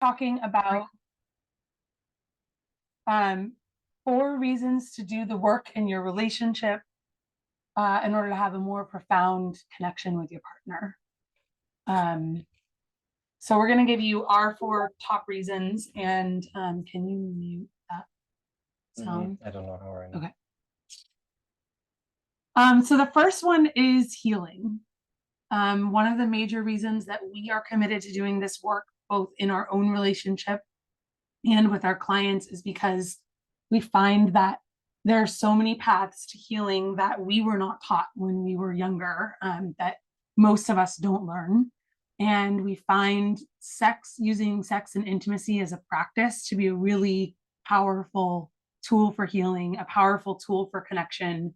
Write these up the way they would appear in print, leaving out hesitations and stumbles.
talking about um, 4 reasons to do the work in your relationship in order to have a more profound connection with your partner. So we're going to give you our 4 top reasons, and can you mute that sound? I don't know how right now. Okay. So the first one is healing. One of the major reasons that we are committed to doing this work, both in our own relationship and with our clients, is because we find that there are so many paths to healing that we were not taught when we were younger, that most of us don't learn. And we find using sex and intimacy as a practice to be a really powerful tool for healing, a powerful tool for connection,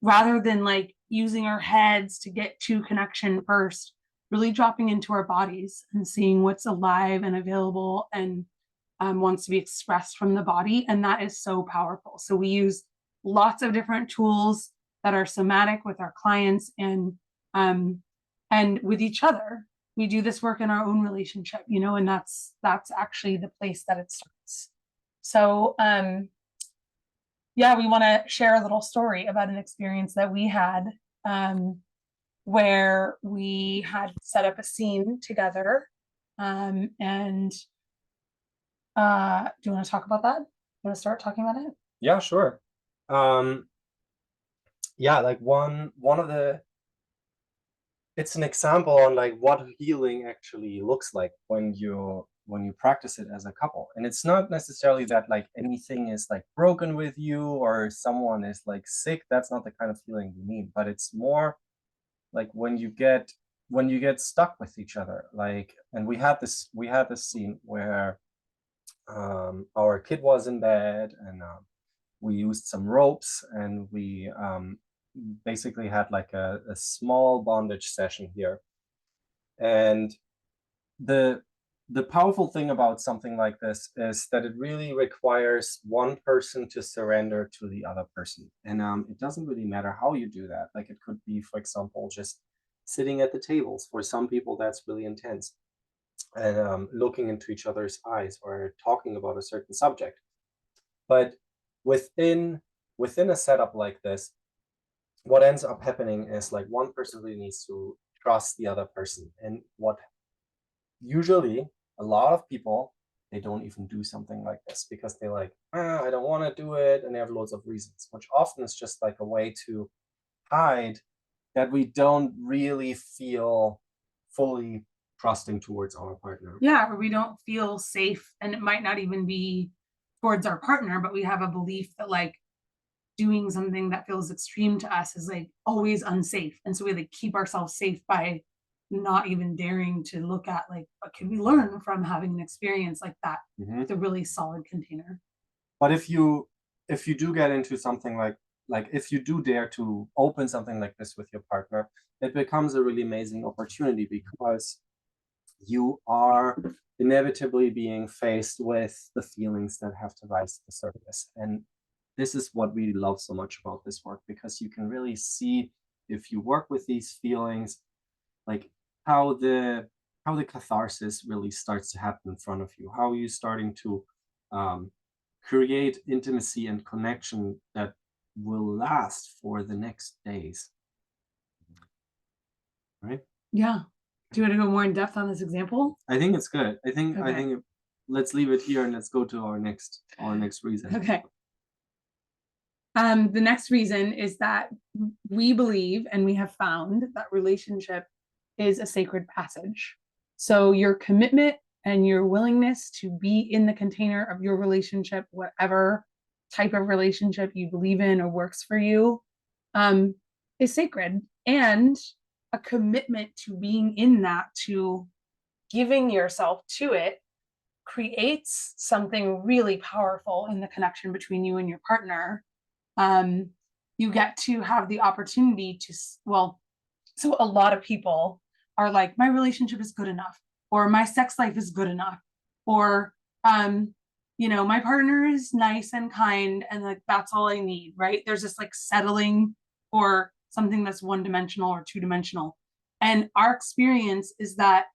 rather than like using our heads to get to connection first, really dropping into our bodies and seeing what's alive and available and wants to be expressed from the body. And that is so powerful. So we use lots of different tools that are somatic with our clients and with each other. We do this work in our own relationship, and that's actually the place that it starts. So we want to share a little story about an experience that we had where we had set up a scene together. And do you want to talk about that? You want to start talking about it? Yeah, sure. Like one of the, it's an example on like what healing actually looks like when you practice it as a couple. And it's not necessarily that like anything is like broken with you or someone is like sick. That's not the kind of healing you mean, but it's more like when you get stuck with each other. Like, and we had this scene where our kid was in bed, and we used some ropes, and we basically had like a small bondage session here. And the powerful thing about something like this is that it really requires one person to surrender to the other person. And it doesn't really matter how you do that. Like, it could be, for example, just sitting at the tables. For some people, that's really intense. And looking into each other's eyes or talking about a certain subject. But within a setup like this, what ends up happening is like one person really needs to trust the other person. And what usually a lot of people, they don't even do something like this because they're like, I don't want to do it, and they have loads of reasons, which often is just like a way to hide that we don't really feel fully trusting towards our partner. Yeah, or we don't feel safe, and it might not even be towards our partner, but we have a belief that like doing something that feels extreme to us is like always unsafe. And so we like keep ourselves safe by not even daring to look at like what can we learn from having an experience like that with a really solid container. But if you do get into something like if you do dare to open something like this with your partner, it becomes a really amazing opportunity because you are inevitably being faced with the feelings that have to rise to the surface. And this is what we love so much about this work, because you can really see, if you work with these feelings, like how the catharsis really starts to happen in front of you, how you're starting to create intimacy and connection that will last for the next days. Right? Yeah. Do you want to go more in depth on this example? I think it's good. I think let's leave it here and let's go to our next reason. Okay. The next reason is that we believe, and we have found, that relationship is a sacred passage. So your commitment and your willingness to be in the container of your relationship, whatever type of relationship you believe in or works for you, is sacred. And a commitment to being in that, to giving yourself to it, creates something really powerful in the connection between you and your partner. You get to have the opportunity to, so a lot of people are like, my relationship is good enough, or my sex life is good enough, or my partner is nice and kind, and like that's all I need, right? There's this like settling for something that's one-dimensional or two-dimensional. And our experience is that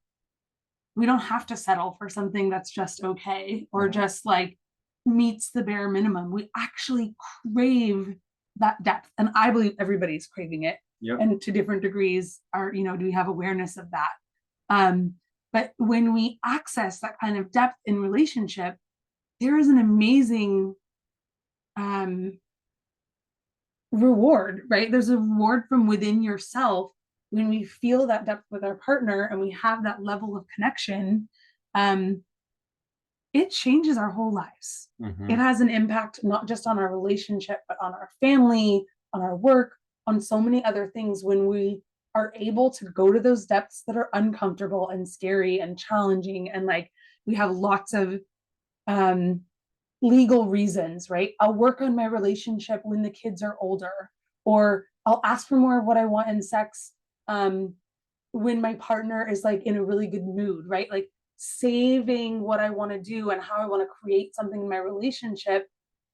we don't have to settle for something that's just okay or just like meets the bare minimum. We actually crave that depth. And I believe everybody's craving it. Yep. And to different degrees are, you know, do we have awareness of that? But when we access that kind of depth in relationship, there is an amazing reward, right? There's a reward from within yourself when we feel that depth with our partner and we have that level of connection. It changes our whole lives. It has an impact not just on our relationship, but on our family, on our work, on so many other things when we are able to go to those depths that are uncomfortable and scary and challenging. And like we have lots of legal reasons, right? I'll work on my relationship when the kids are older, or I'll ask for more of what I want in sex when my partner is like in a really good mood, right? Like saving what I want to do and how I want to create something in my relationship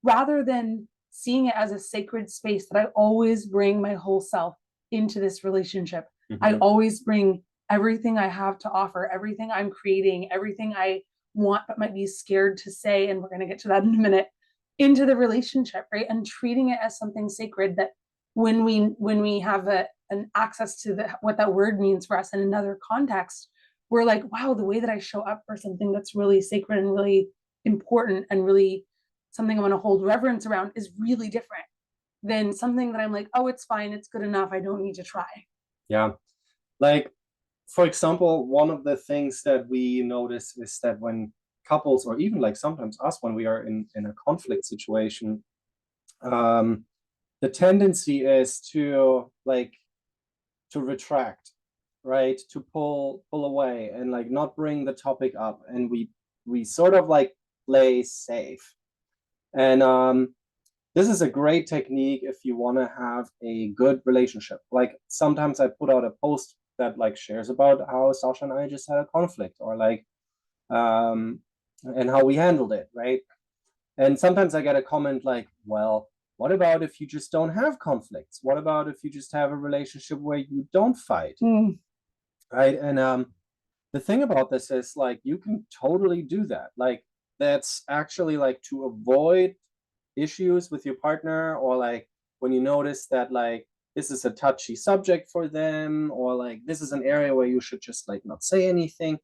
rather than seeing it as a sacred space that I always bring my whole self into this relationship. I always bring everything I have to offer, everything I'm creating, everything I want but might be scared to say, and we're going to get to that in a minute, into the relationship, right? And treating it as something sacred that when we have an access to what that word means for us in another context, we're like, wow, the way that I show up for something that's really sacred and really important and really something I want to hold reverence around is really different than something that I'm like, oh, it's fine, it's good enough, I don't need to try. Yeah. Like, for example, one of the things that we notice is that when couples, or even like sometimes us, when we are in a conflict situation, the tendency is to retract, right? To pull away and like not bring the topic up, and we sort of like play safe. And this is a great technique if you want to have a good relationship. Like sometimes I put out a post that like shares about how Sasha and I just had a conflict, or like and how we handled it, right? And sometimes I get a comment like, well, what about if you just don't have conflicts? What about if you just have a relationship where you don't fight? Right? And the thing about this is like you can totally do that. Like that's actually like to avoid issues with your partner, or like when you notice that like this is a touchy subject for them, or like this is an area where you should just like not say anything.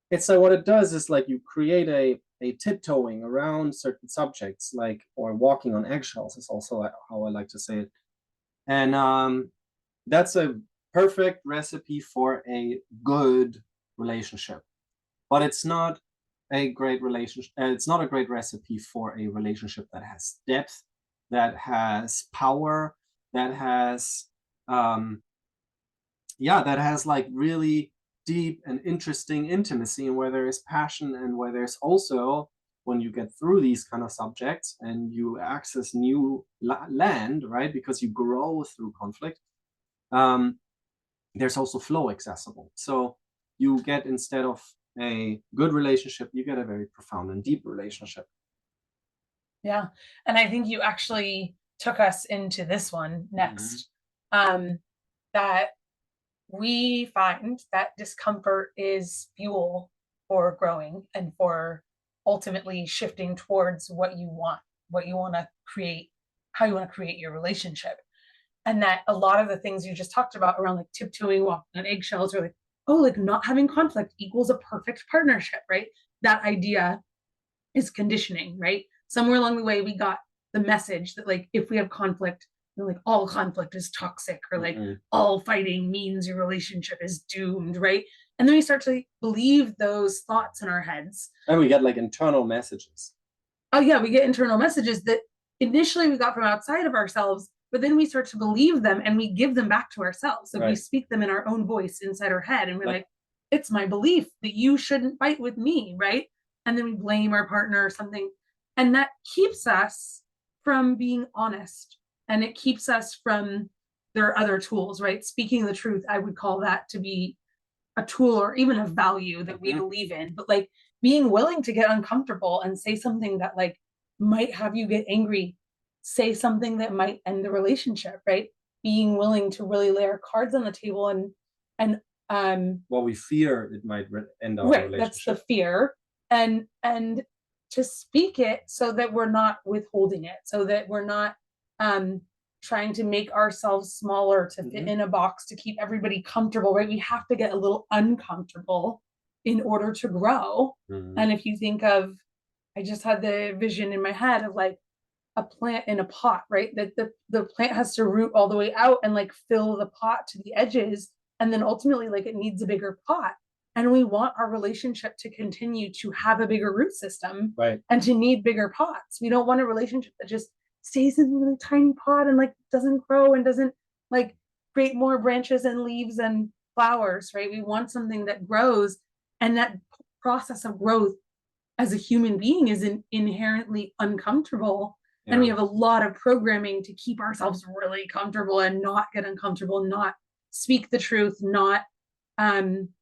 It's like what it does is like you create a tiptoeing around certain subjects, like, or walking on eggshells is also how I like to say it. And that's a perfect recipe for a good relationship, but it's not a great relationship. It's not a great recipe for a relationship that has depth, that has power, that has that has like really deep and interesting intimacy, and where there is passion, and where there's also, when you get through these kind of subjects and you access new land, right? Because you grow through conflict, there's also flow accessible. So you get, instead of a good relationship, you get a very profound and deep relationship. Yeah. And I think you actually took us into this one next. That we find that discomfort is fuel for growing and for ultimately shifting towards what you want to create, how you want to create your relationship. And that a lot of the things you just talked about around like tiptoeing, walking on eggshells, or like, oh, like not having conflict equals a perfect partnership, right? That idea is conditioning, right? Somewhere along the way, we got the message that like if we have conflict, like all conflict is toxic, or like all fighting means your relationship is doomed, right? And then we start to believe those thoughts in our heads. And we get like internal messages. Oh yeah, we get internal messages that initially we got from outside of ourselves, but then we start to believe them and we give them back to ourselves. So we speak them in our own voice inside our head, and we're like, it's my belief that you shouldn't fight with me, right? And then we blame our partner or something. And that keeps us from being honest. And it keeps us from, there are other tools, right? Speaking the truth, I would call that to be a tool or even a value that we believe in. But like being willing to get uncomfortable and say something that like might have you get angry, say something that might end the relationship, right? Being willing to really lay our cards on the table and Well, we fear it might end our Right, that's the relationship. fear. And to speak it so that we're not withholding it, so that we're not um trying to make ourselves smaller to fit Mhm. in a box to keep everybody comfortable, right? We have to get a little uncomfortable in order to grow. Mhm. And if you think of, I just had the vision in my head of like a plant in a pot, right? That the plant has to root all the way out and like fill the pot to the edges, and then ultimately like it needs a bigger pot. And we want our relationship to continue to have a bigger root system Right. and to need bigger pots. We don't want a relationship that just stays in a really tiny pot and like doesn't grow and doesn't like create more branches and leaves and flowers, right? We want something that grows, and that process of growth as a human being is inherently uncomfortable. And we Yeah. have a lot of programming to keep ourselves really comfortable and not get uncomfortable, not speak the truth, um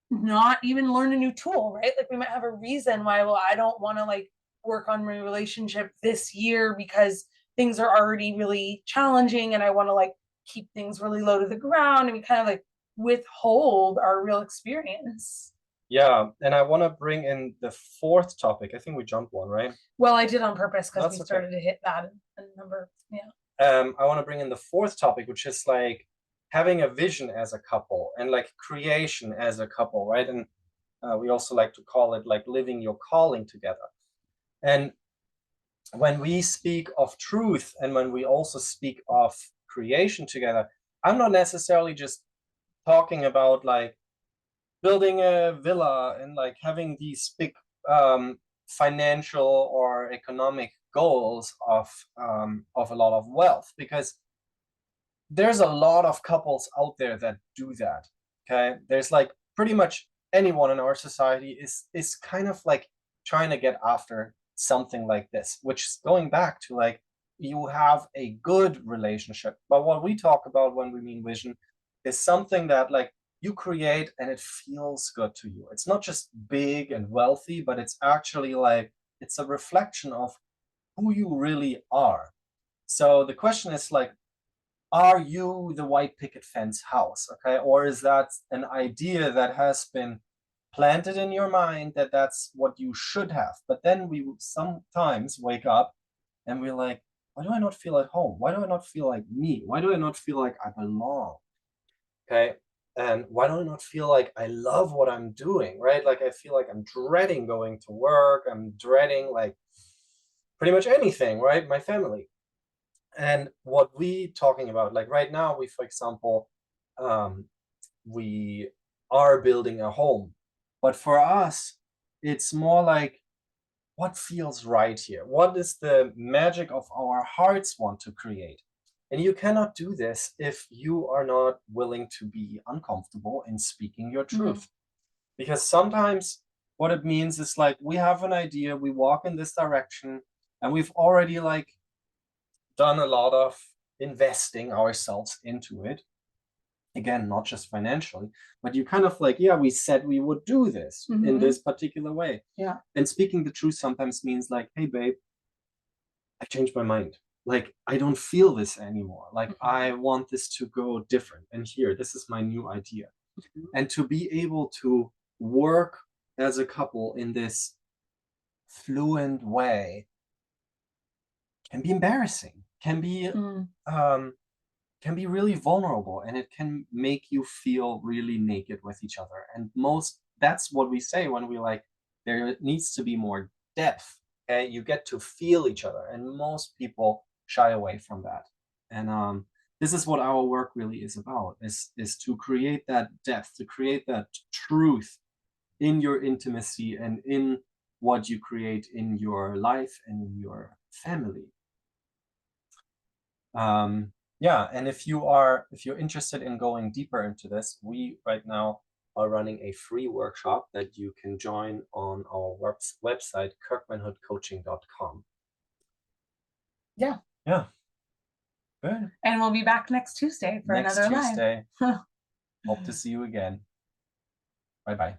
not even learn a new tool, right? Like we might have a reason why, well, I don't want to like work on my relationship this year because things are already really challenging and I want to like keep things really low to the ground, and we kind of like withhold our real experience. Yeah, and I want to bring in the fourth topic. I think we jumped one, right? Well, I did on purpose because we That's okay. started to hit that and number. Yeah. I want to bring in the fourth topic, which is like having a vision as a couple and like creation as a couple, right? And we also like to call it like living your calling together. And when we speak of truth and when we also speak of creation together, I'm not necessarily just talking about like building a villa and like having these big financial or economic goals of a lot of wealth, because there's a lot of couples out there that do that. Okay, there's like pretty much anyone in our society is kind of like trying to get after something like this, which is going back to like you have a good relationship. But what we talk about when we mean vision is something that like you create and it feels good to you. It's not just big and wealthy, but it's actually like it's a reflection of who you really are. So the question is like, are you the white picket fence house? Okay, or is that an idea that has been planted in your mind that that's what you should have? But then we sometimes wake up and we're like, why do I not feel at home? Why do I not feel like me? Why do I not feel like I belong? Okay, and why do I not feel like I love what I'm doing? Right, like I feel like I'm dreading going to work, I'm dreading like pretty much anything, right? My family. And what we talking about, like right now, we, for example, um, we are building a home, but for us, it's more like what feels right here? What is the magic of our hearts want to create? And you cannot do this if you are not willing to be uncomfortable in speaking your Mhm. truth. Because sometimes what it means is like we have an idea, we walk in this direction, and we've already like done a lot of investing ourselves into it. Again, not just financially, but you kind of like, yeah, we said we would do this in Mhm. this particular way. Yeah. And speaking the truth sometimes means like, hey, babe, I changed my mind. Like, I don't feel this anymore. Like, Mhm. I want this to go different. And here, this is my new idea. Mhm. And to be able to work as a couple in this fluent way can be embarrassing, Mm. um, can be really vulnerable, and it can make you feel really naked with each other. And most that's what we say when we like there needs to be more depth. Okay, you get to feel each other, and most people shy away from that. And this is what our work really is about: is to create that depth, to create that truth in your intimacy and in what you create in your life and in your family. Yeah, and if you're interested in going deeper into this, we right now are running a free workshop that you can join on our website, kirkmanhoodcoaching.com. Yeah. Yeah, good. And we'll be back next Tuesday for Next another live. Tuesday. Hope to see you again. Bye bye.